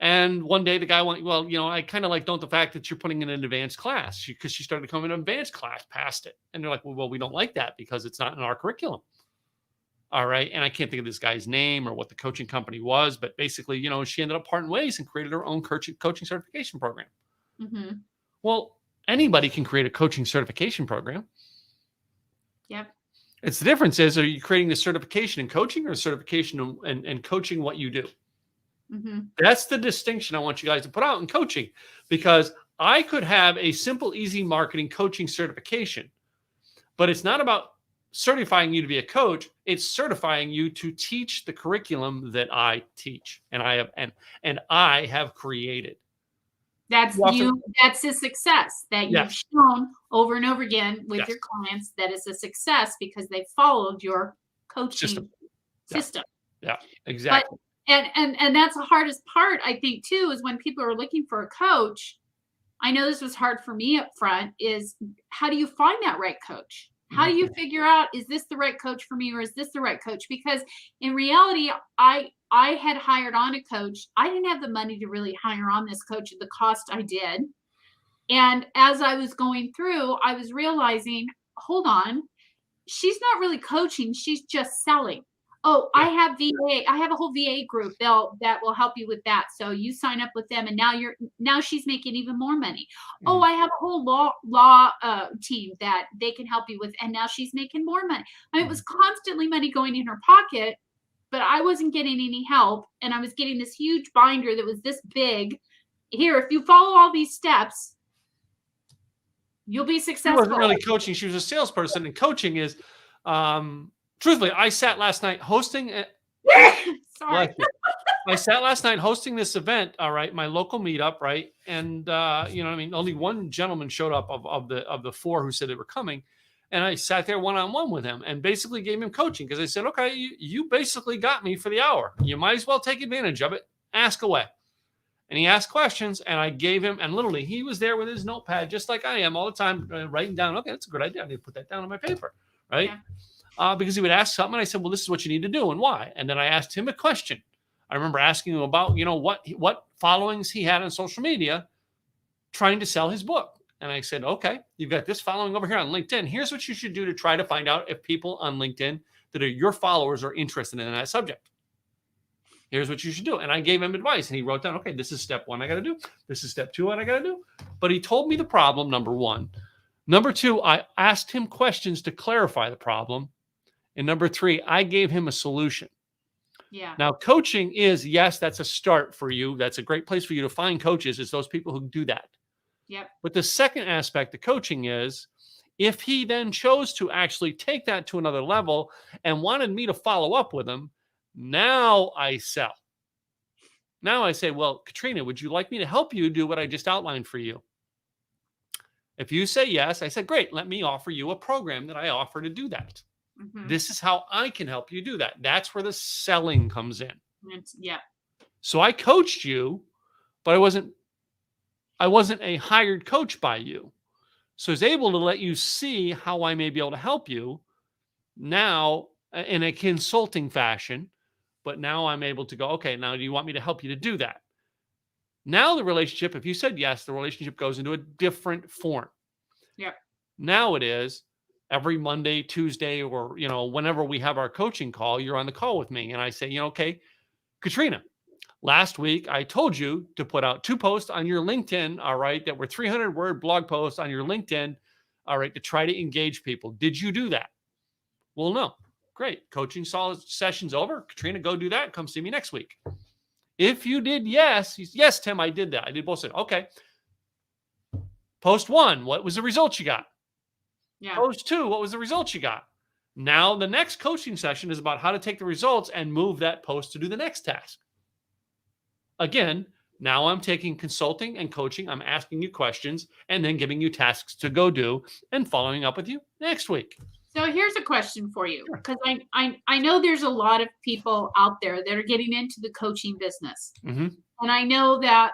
And one day the guy went, well, I kind of like don't the fact that you're putting in an advanced class, because she started coming to an advanced class past it. And they're like, well, we don't like that because it's not in our curriculum. All right. And I can't think of this guy's name or what the coaching company was, but basically, she ended up parting ways and created her own coaching certification program. Mm-hmm. Well, anybody can create a coaching certification program. Yep. It's the difference is, are you creating the certification in coaching or certification and coaching what you do? Mm-hmm. That's the distinction I want you guys to put out in coaching, because I could have a simple, easy marketing coaching certification, but it's not about certifying you to be a coach. It's certifying you to teach the curriculum that I teach and I have created. That's a success that you've shown over and over again with your clients. That is a success because they followed your coaching system. Yeah, exactly. And that's the hardest part, I think, too, is when people are looking for a coach. I know this was hard for me up front, is how do you find that right coach? How do you figure out, is this the right coach for me, or is this the right coach? Because in reality, I had hired on a coach. I didn't have the money to really hire on this coach at the cost I did. And as I was going through, I was realizing, hold on, she's not really coaching. She's just selling. Oh, I have VA. I have a whole VA group that will help you with that. So you sign up with them, and now she's making even more money. Oh, I have a whole law team that they can help you with, and now she's making more money. I mean, it was constantly money going in her pocket, but I wasn't getting any help, and I was getting this huge binder that was this big. Here, if you follow all these steps, you'll be successful. She wasn't really coaching. She was a salesperson, and coaching is, truthfully, I sat last night hosting. Sorry. I sat last night hosting this event. All right, my local meetup. Right, and only one gentleman showed up of the four who said they were coming, and I sat there one-on-one with him and basically gave him coaching, because I said, okay, you basically got me for the hour. You might as well take advantage of it. Ask away. And he asked questions, and I gave him, and literally he was there with his notepad, just like I am all the time, writing down, okay, that's a good idea. I need to put that down on my paper, right? Yeah. Because he would ask something, and I said, well, this is what you need to do and why. And then I asked him a question. I remember asking him about, what followings he had on social media trying to sell his book. And I said, okay, you've got this following over here on LinkedIn. Here's what you should do to try to find out if people on LinkedIn that are your followers are interested in that subject. Here's what you should do. And I gave him advice, and he wrote down, okay, this is step one I got to do. This is step two what I got to do. But he told me the problem, number one. Number two, I asked him questions to clarify the problem. And number three, I gave him a solution. Yeah. Now, coaching is, yes, that's a start for you. That's a great place for you to find coaches, is those people who do that. Yep. But the second aspect of coaching is, if he then chose to actually take that to another level and wanted me to follow up with him, now I sell. Now I say, well, Katrina, would you like me to help you do what I just outlined for you? If you say yes, I said, great, let me offer you a program that I offer to do that. Mm-hmm. This is how I can help you do that. That's where the selling comes in. Yeah. So I coached you, but I wasn't a hired coach by you. So I was able to let you see how I may be able to help you now in a consulting fashion. But now I'm able to go, okay, now do you want me to help you to do that? Now the relationship, if you said yes, the relationship goes into a different form. Yeah. Now it is every Monday, Tuesday, or, whenever we have our coaching call, you're on the call with me. And I say, okay, Katrina, last week I told you to put out 2 posts on your LinkedIn, all right, that were 300-word blog posts on your LinkedIn, all right, to try to engage people. Did you do that? Well, no. Great. Coaching session's over. Katrina, go do that. Come see me next week. If you did yes, Tim, I did that. I did both. Said, okay. Post 1, what was the results you got? Yeah. Post 2, what was the results you got? Now the next coaching session is about how to take the results and move that post to do the next task. Again, now I'm taking consulting and coaching. I'm asking you questions and then giving you tasks to go do and following up with you next week. So here's a question for you, because I know there's a lot of people out there that are getting into the coaching business. Mm-hmm. And I know that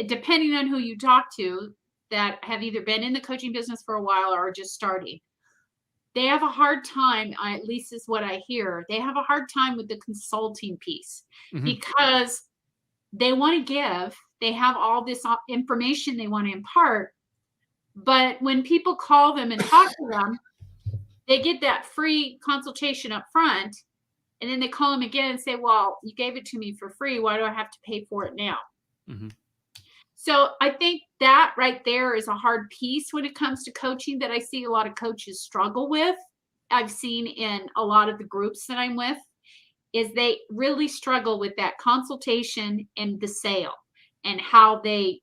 depending on who you talk to that have either been in the coaching business for a while or are just starting, they have a hard time, at least is what I hear, they have a hard time with the consulting piece. Mm-hmm. Because they want to give, they have all this information they want to impart, but when people call them and talk to them, they get that free consultation up front, and then they call them again and say, well, you gave it to me for free. Why do I have to pay for it now? Mm-hmm. So I think that right there is a hard piece when it comes to coaching that I see a lot of coaches struggle with. I've seen in a lot of the groups that I'm with is they really struggle with that consultation and the sale, and how they're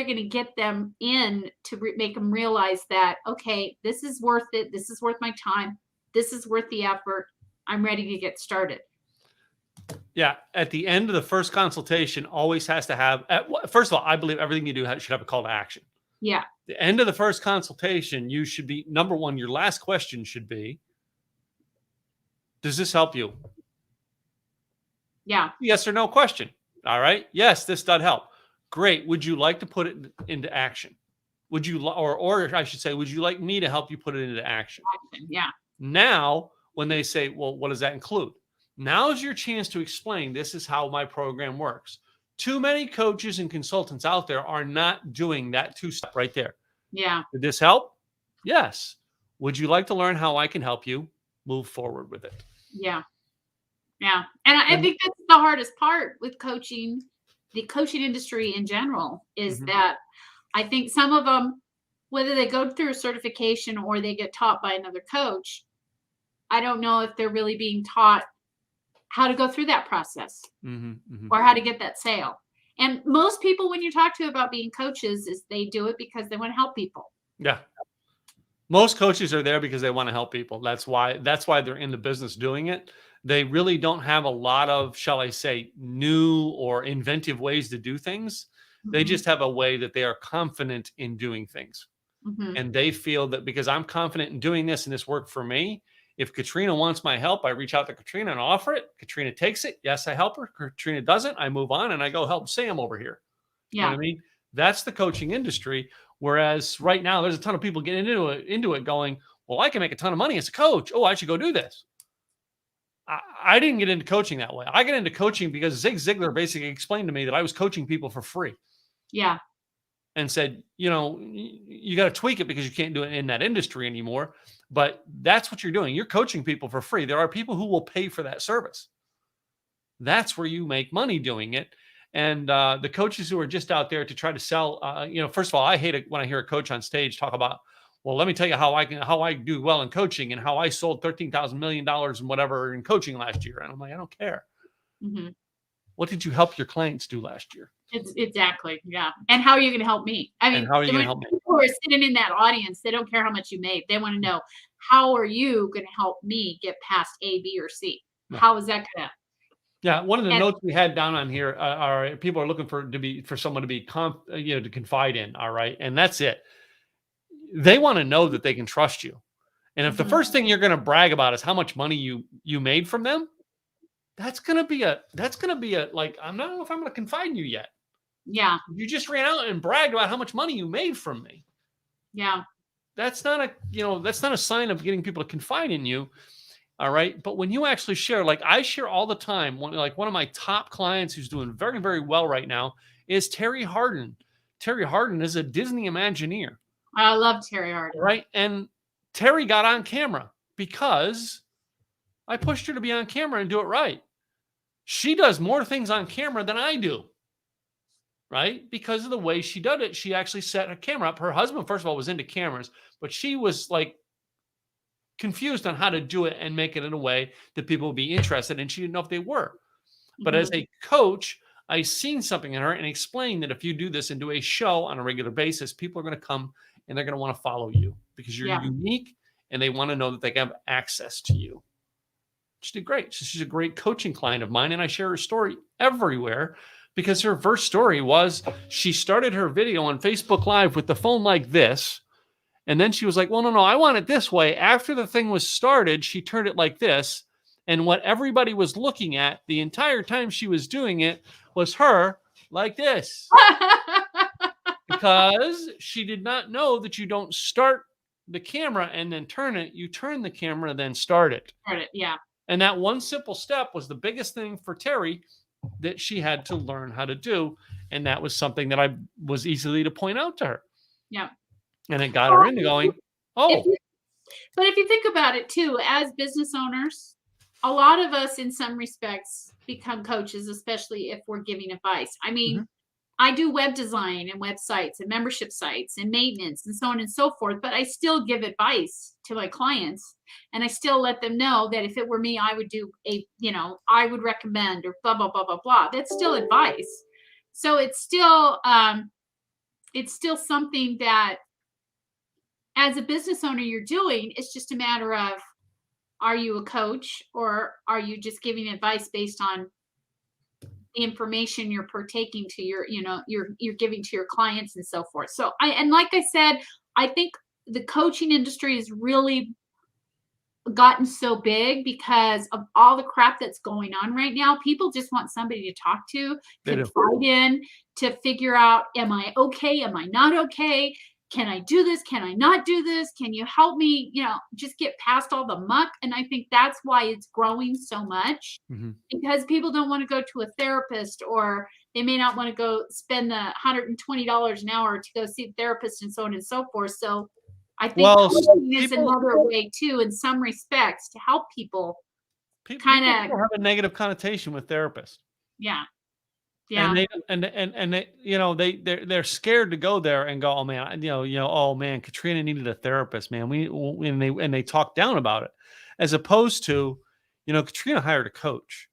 going to get them in to make them realize that, okay, this is worth it. This is worth my time. This is worth the effort. I'm ready to get started. Yeah. At the end of the first consultation always has to have, first of all, I believe everything you do should have a call to action. Yeah. The end of the first consultation, you should be, number one, your last question should be, does this help you? Yeah. Yes or no question. All right. Yes, this does help. Great. Would you like to put it into action? Would you, or I should say, would you like me to help you put it into action? Yeah. Now, when they say, well, what does that include? Now is your chance to explain, this is how my program works. Too many coaches and consultants out there are not doing that two-step right there. Yeah. Did this help? Yes. Would you like to learn how I can help you move forward with it? Yeah. Yeah. And I think that's the hardest part with coaching, the coaching industry in general, is that I think some of them, whether they go through a certification or they get taught by another coach, I don't know if they're really being taught how to go through that process or how to get that sale. And most people, when you talk to about being coaches, is they do it because they want to help people. Yeah. Most coaches are there because they want to help people. That's why they're in the business doing it. They really don't have a lot of, shall I say, new or inventive ways to do things. They just have a way that they are confident in doing things. And they feel that because I'm confident in doing this and this worked for me, if Katrina wants my help, I reach out to Katrina and offer it. Katrina takes it. Yes, I help her. Katrina doesn't. I move on and I go help Sam over here. Yeah. You know what I mean? That's the coaching industry. Whereas right now, there's a ton of people getting into it going, well, I can make a ton of money as a coach. Oh, I should go do this. I didn't get into coaching that way. I got into coaching because Zig Ziglar basically explained to me that I was coaching people for free. Yeah. And said, you know, you got to tweak it because you can't do it in that industry anymore. But that's what you're doing. You're coaching people for free. There are people who will pay for that service. That's where you make money doing it. And the coaches who are just out there to try to sell, first of all, I hate it when I hear a coach on stage talk about, well, let me tell you how I do well in coaching and how I sold $13,000 million and whatever in coaching last year. And I'm like, I don't care. What did you help your clients do last year? It's exactly. Yeah. And how are you going to help me? I mean, and how are you going to help me? People who are sitting in that audience, they don't care how much you made. They want to know, how are you going to help me get past A, B, or C? Yeah. How is that going to? Yeah, one of the notes we had down on here are people are looking for someone to be to confide in. All right, and that's it. They want to know that they can trust you. And if the first thing you're going to brag about is how much money you made from them, that's going to be a like, I don't know if I'm going to confide in you yet. Yeah, you just ran out and bragged about how much money you made from me. Yeah, that's not a sign of getting people to confide in you. All right. But when you actually share, like I share all the time, one of my top clients who's doing very, very well right now is Terry Hardin. Terry Hardin is a Disney Imagineer. I love Terry Hardin. Right. And Terry got on camera because I pushed her to be on camera and do it right. She does more things on camera than I do. Right. Because of the way she did it. She actually set a camera up. Her husband, first of all, was into cameras, but she was like, confused on how to do it and make it in a way that people would be interested, and she didn't know if they were. But as a coach, I seen something in her and explained that if you do this and do a show on a regular basis, people are going to come and they're going to want to follow you because you're unique and they want to know that they have access to you. She did great. She's a great coaching client of mine, and I share her story everywhere because her first story was she started her video on Facebook Live with the phone like this. And then she was like, well, no, I want it this way. After the thing was started, she turned it like this. And what everybody was looking at the entire time she was doing it was her like this. Because she did not know that you don't start the camera and then turn it. You turn the camera, then start it. Start it, yeah. And that one simple step was the biggest thing for Terry that she had to learn how to do. And that was something that I was easily to point out to her. Yeah. And it got her into going, oh, but if you think about it too, as business owners, a lot of us in some respects become coaches, especially if we're giving advice. I mean, I do web design and websites and membership sites and maintenance and so on and so forth, but I still give advice to my clients, and I still let them know that if it were me, I would do I would recommend, or blah, blah, blah, blah, blah. That's still advice. So it's still something that as a business owner you're doing. It's just a matter of, are you a coach, or are you just giving advice based on the information you're partaking to you're giving to your clients and so forth. So like I said, I think the coaching industry has really gotten so big because of all the crap that's going on right now. People just want somebody to talk to confide in, to figure out, am I okay? Am I not okay? Can I do this? Can I not do this? Can you help me, just get past all the muck? And I think that's why it's growing so much, because people don't want to go to a therapist, or they may not want to go spend the $120 an hour to go see a therapist and so on and so forth. So I think coaching is another way too, in some respects, to help people kind of have a negative connotation with therapists. Yeah. Yeah. And they, they're scared to go there and go, oh man, oh man, Katrina needed a therapist, man. And they talk down about it, as opposed to, Katrina hired a coach.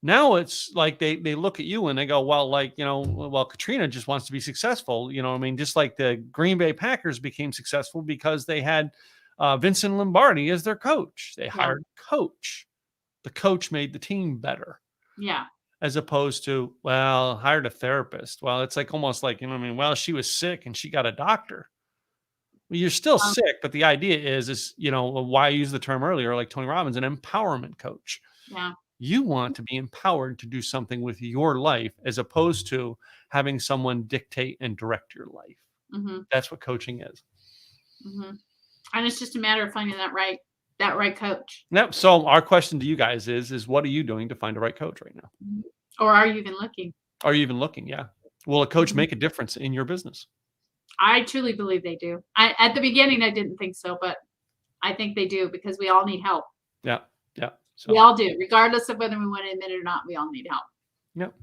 Now it's like they look at you and they go, well, Katrina just wants to be successful. Just like the Green Bay Packers became successful because they had Vincent Lombardi as their coach. They hired a coach. The coach made the team better. Yeah. As opposed to, well, hired a therapist. Well, it's like almost like, well, she was sick and she got a doctor. Well, you're still sick, but the idea is, why I used the term earlier, like Tony Robbins, an empowerment coach. Yeah. You want to be empowered to do something with your life, as opposed to having someone dictate and direct your life. That's what coaching is. And it's just a matter of finding that right coach. Yep. So our question to you guys is what are you doing to find a right coach right now? Or are you even looking? Are you even looking? Yeah. Will a coach make a difference in your business? I truly believe they do. At the beginning, I didn't think so, but I think they do, because we all need help. Yeah. Yeah. So we all do, regardless of whether we want to admit it or not. We all need help. Yep.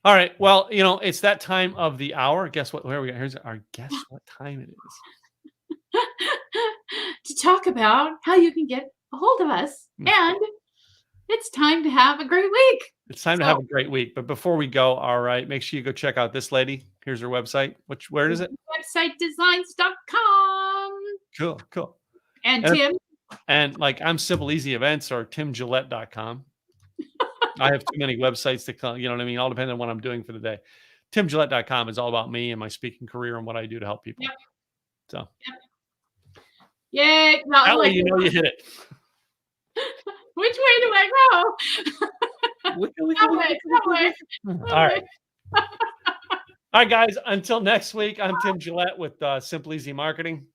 All right. Well, it's that time of the hour. Guess what? Where we got? Here's our guess what time it is. To talk about how you can get a hold of us. And it's time to have a great week. It's time to have a great week. But before we go, all right, make sure you go check out this lady. Here's her website. Where is it? Websitedesigns.com. Cool. And Tim. And like, I'm Simple Easy Events, or timgillette.com. I have too many websites to call, you know what I mean? All depends on what I'm doing for the day. timgillette.com is all about me and my speaking career and what I do to help people. Yep. So. Yep. Yay. That way you hit it. Which way do I go? That way. All right. All right, guys. Until next week, I'm Tim Gillette with Simple Easy Marketing.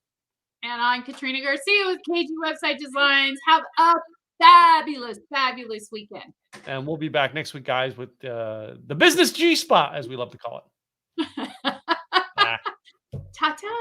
And I'm Katrina Garcia with KG Website Designs. Have a fabulous, fabulous weekend. And we'll be back next week, guys, with the business G-spot, as we love to call it. Ta-ta.